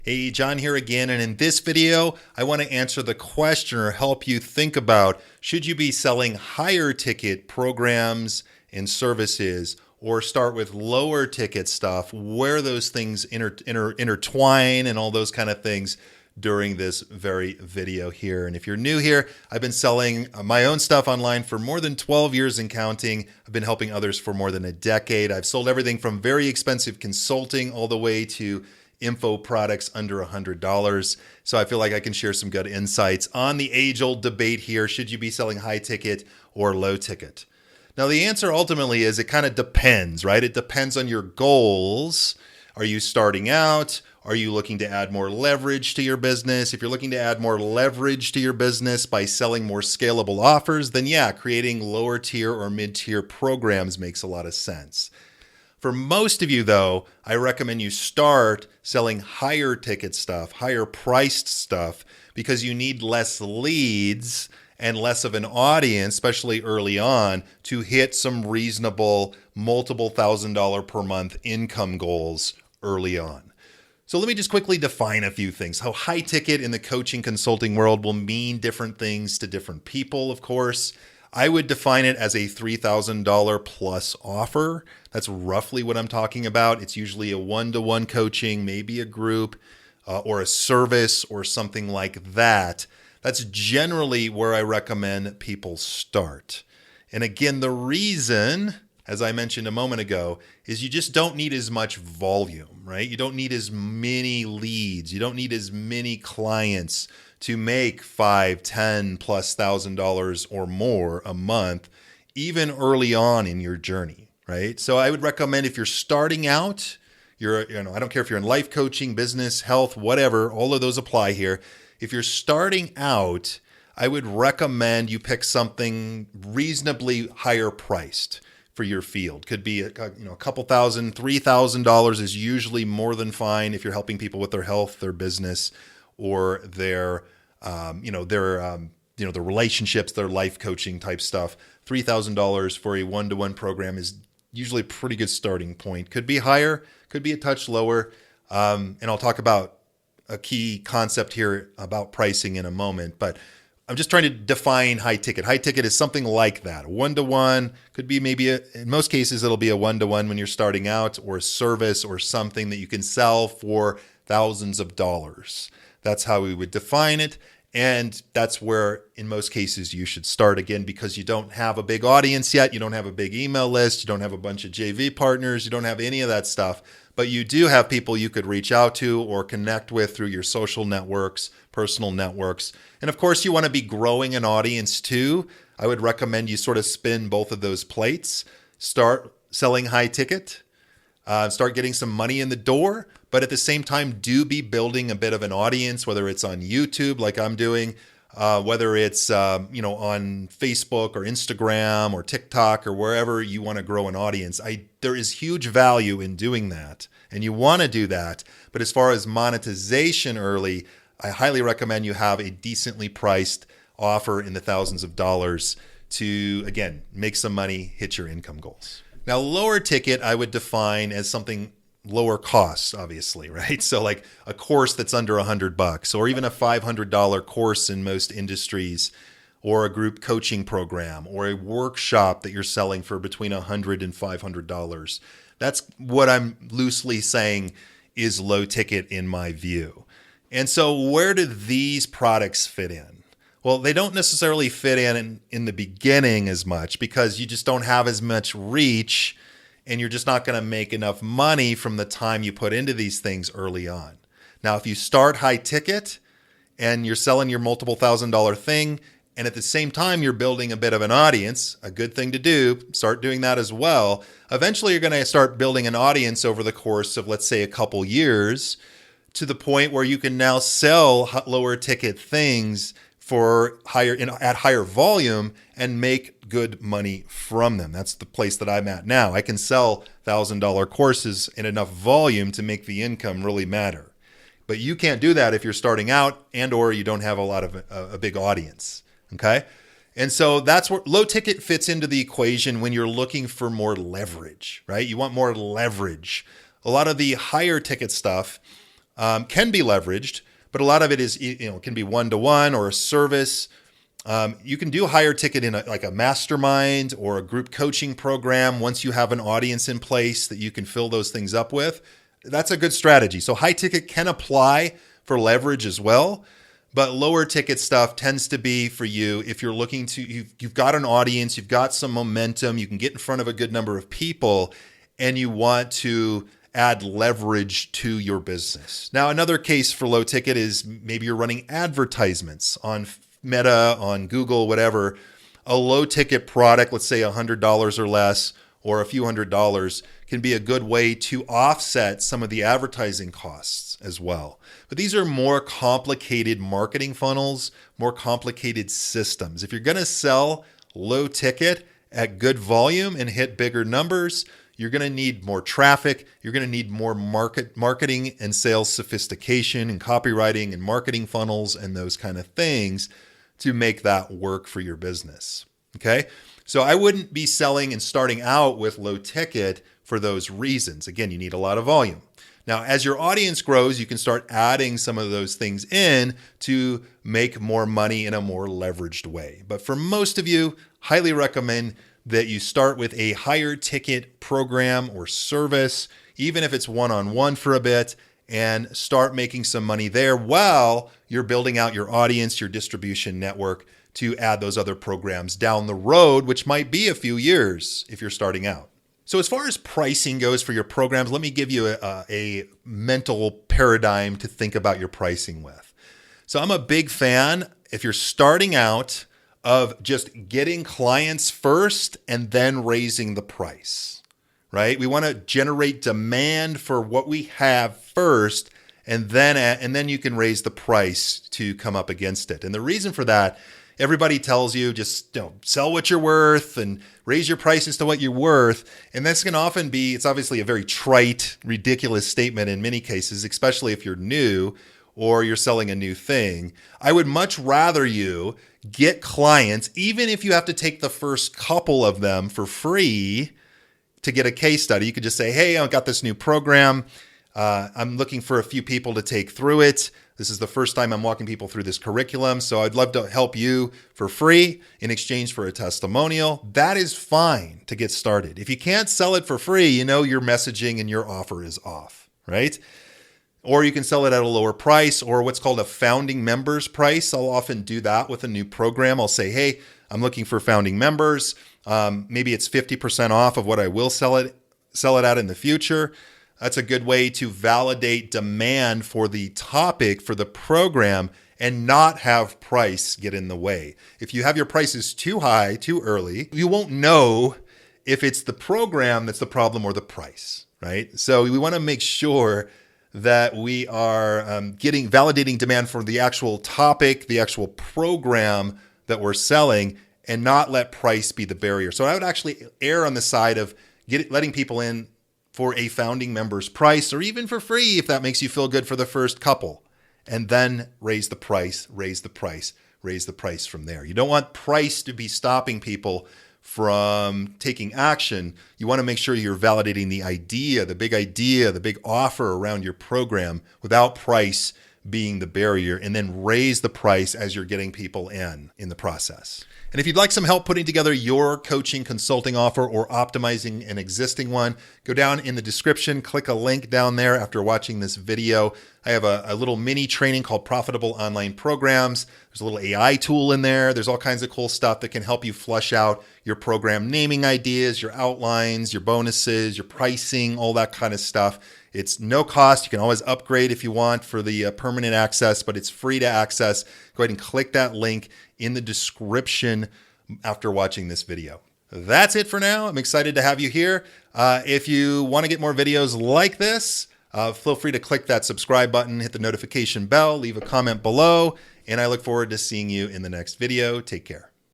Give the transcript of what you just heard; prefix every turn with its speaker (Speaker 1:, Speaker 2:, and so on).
Speaker 1: Hey, John here again, and in this video, I want to answer the question or help you think about, should you be selling higher ticket programs and services or start with lower ticket stuff, where those things intertwine and all those kind of things during this very video here. And if you're new here, I've been selling my own stuff online for more than 12 years and counting. I've been helping others for more than a decade. I've sold everything from very expensive consulting all the way to info products under $100. So I feel like I can share some good insights on the age-old debate here. Should you be selling high ticket or low ticket? Now, the answer ultimately is it kind of depends, right? It depends on your goals. Are you starting out? Are you looking to add more leverage to your business? If you're looking to add more leverage to your business by selling more scalable offers, then yeah, creating lower tier or mid-tier programs makes a lot of sense. For most of you, though, I recommend you start selling higher ticket stuff, higher priced stuff, because you need less leads and less of an audience, especially early on, to hit some reasonable multiple $1,000 per month income goals early on. So let me just quickly define a few things. How high ticket in the coaching consulting world will mean different things to different people, of course. I would define it as a $3,000 plus offer. That's roughly what I'm talking about. It's usually a one-to-one coaching, maybe a group, or a service or something like that. That's generally where I recommend people start. And again, the reason, as I mentioned a moment ago, is you just don't need as much volume, right? You don't need as many leads. You don't need as many clients to make $5,000, $10,000 plus $1,000 or more a month, even early on in your journey, right? So I would recommend, if you're starting out, I don't care if you're in life coaching, business, health, whatever, all of those apply here. If you're starting out, I would recommend you pick something reasonably higher priced for your field. Could be a couple thousand, $3,000 is usually more than fine if you're helping people with their health, their business, or their relationships, their life coaching type stuff. $3,000 for a one-to-one program is usually a pretty good starting point. Could be higher, could be a touch lower. And I'll talk about a key concept here about pricing in a moment, but I'm just trying to define high ticket. High ticket is something like that. One-to-one could be in most cases, it'll be a one-to-one when you're starting out, or a service or something that you can sell for thousands of dollars. That's how we would define it. And that's where, in most cases, you should start, again, because you don't have a big audience yet. You don't have a big email list. You don't have a bunch of JV partners. You don't have any of that stuff. But you do have people you could reach out to or connect with through your social networks, personal networks. And of course, you want to be growing an audience too. I would recommend you sort of spin both of those plates. Start selling high ticket. Start getting some money in the door, but at the same time, do be building a bit of an audience, whether it's on YouTube like I'm doing, whether it's on Facebook or Instagram or TikTok or wherever you want to grow an audience. There is huge value in doing that, and you want to do that. But as far as monetization early, I highly recommend you have a decently priced offer in the thousands of dollars to, again, make some money, hit your income goals. Now, lower ticket, I would define as something lower costs, obviously, right? So like a course that's under $100, or even a $500 course in most industries, or a group coaching program, or a workshop that you're selling for between $100 and $500. That's what I'm loosely saying is low ticket in my view. And so where do these products fit in? Well, they don't necessarily fit in the beginning as much, because you just don't have as much reach, and you're just not going to make enough money from the time you put into these things early on. Now, if you start high ticket and you're selling your multiple $1,000 thing, and at the same time you're building a bit of an audience, a good thing to do, start doing that as well. Eventually, you're going to start building an audience over the course of, let's say, a couple years, to the point where you can now sell lower ticket things for at higher volume and make good money from them. That's the place that I'm at now. I can sell $1,000 courses in enough volume to make the income really matter. But you can't do that if you're starting out and or you don't have a big audience. Okay? And so that's where low ticket fits into the equation when you're looking for more leverage, right? You want more leverage. A lot of the higher ticket stuff, can be leveraged, but a lot of it is, can be one-to-one or a service. You can do higher ticket in like a mastermind or a group coaching program once you have an audience in place that you can fill those things up with. That's a good strategy. So high ticket can apply for leverage as well, but lower ticket stuff tends to be for you if you're looking to, you've got an audience, you've got some momentum, you can get in front of a good number of people, and you want to add leverage to your business. Now, another case for low ticket is maybe you're running advertisements on Meta, on Google, whatever. A low ticket product, let's say $100 or less, or a few $100s, can be a good way to offset some of the advertising costs as well. But these are more complicated marketing funnels, more complicated systems. If you're going to sell low ticket at good volume and hit bigger numbers, you're going to need more traffic. You're going to need more marketing and sales sophistication and copywriting and marketing funnels and those kind of things to make that work for your business. Okay? So I wouldn't be selling and starting out with low ticket for those reasons. Again, you need a lot of volume. Now, as your audience grows, you can start adding some of those things in to make more money in a more leveraged way. But for most of you, highly recommend that you start with a higher ticket program or service, even if it's one-on-one for a bit, and start making some money there while you're building out your audience, your distribution network, to add those other programs down the road, which might be a few years if you're starting out. So as far as pricing goes for your programs, let me give you a mental paradigm to think about your pricing with. So I'm a big fan, if you're starting out, of just getting clients first and then raising the price, right? We want to generate demand for what we have first, and then you can raise the price to come up against it. And the reason for that, everybody tells you just sell what you're worth and raise your prices to what you're worth. And this can often be, it's obviously a very trite, ridiculous statement in many cases, especially if you're new or you're selling a new thing. I would much rather you get clients, even if you have to take the first couple of them for free to get a case study. You could just say, hey, I've got this new program. I'm looking for a few people to take through it. This is the first time I'm walking people through this curriculum, so I'd love to help you for free in exchange for a testimonial. That is fine to get started. If you can't sell it for free, your messaging and your offer is off, right? Or you can sell it at a lower price, or what's called a founding members price. I'll often do that with a new program. I'll say, hey, I'm looking for founding members. Maybe it's 50% off of what I will sell it at in the future. That's a good way to validate demand for the topic, for the program, and not have price get in the way. If you have your prices too high, too early, you won't know if it's the program that's the problem or the price, right? So we want to make sure that we are validating demand for the actual topic, the actual program that we're selling, and not let price be the barrier. So I would actually err on the side of letting people in for a founding member's price, or even for free if that makes you feel good for the first couple, and then raise the price from there. You don't want price to be stopping people from taking action. You want to make sure you're validating the idea, the big offer around your program without price being the barrier, and then raise the price as you're getting people in the process. And if you'd like some help putting together your coaching consulting offer or optimizing an existing one, go down in the description, click a link down there after watching this video. I have a little mini training called Profitable Online Programs. There's a little AI tool in there. There's all kinds of cool stuff that can help you flush out your program naming ideas, your outlines, your bonuses, your pricing, all that kind of stuff. It's no cost. You can always upgrade if you want for the permanent access, but it's free to access. Go ahead and click that link in the description after watching this video. That's it for now. I'm excited to have you here. If you want to get more videos like this, feel free to click that subscribe button, hit the notification bell, leave a comment below, and I look forward to seeing you in the next video. Take care.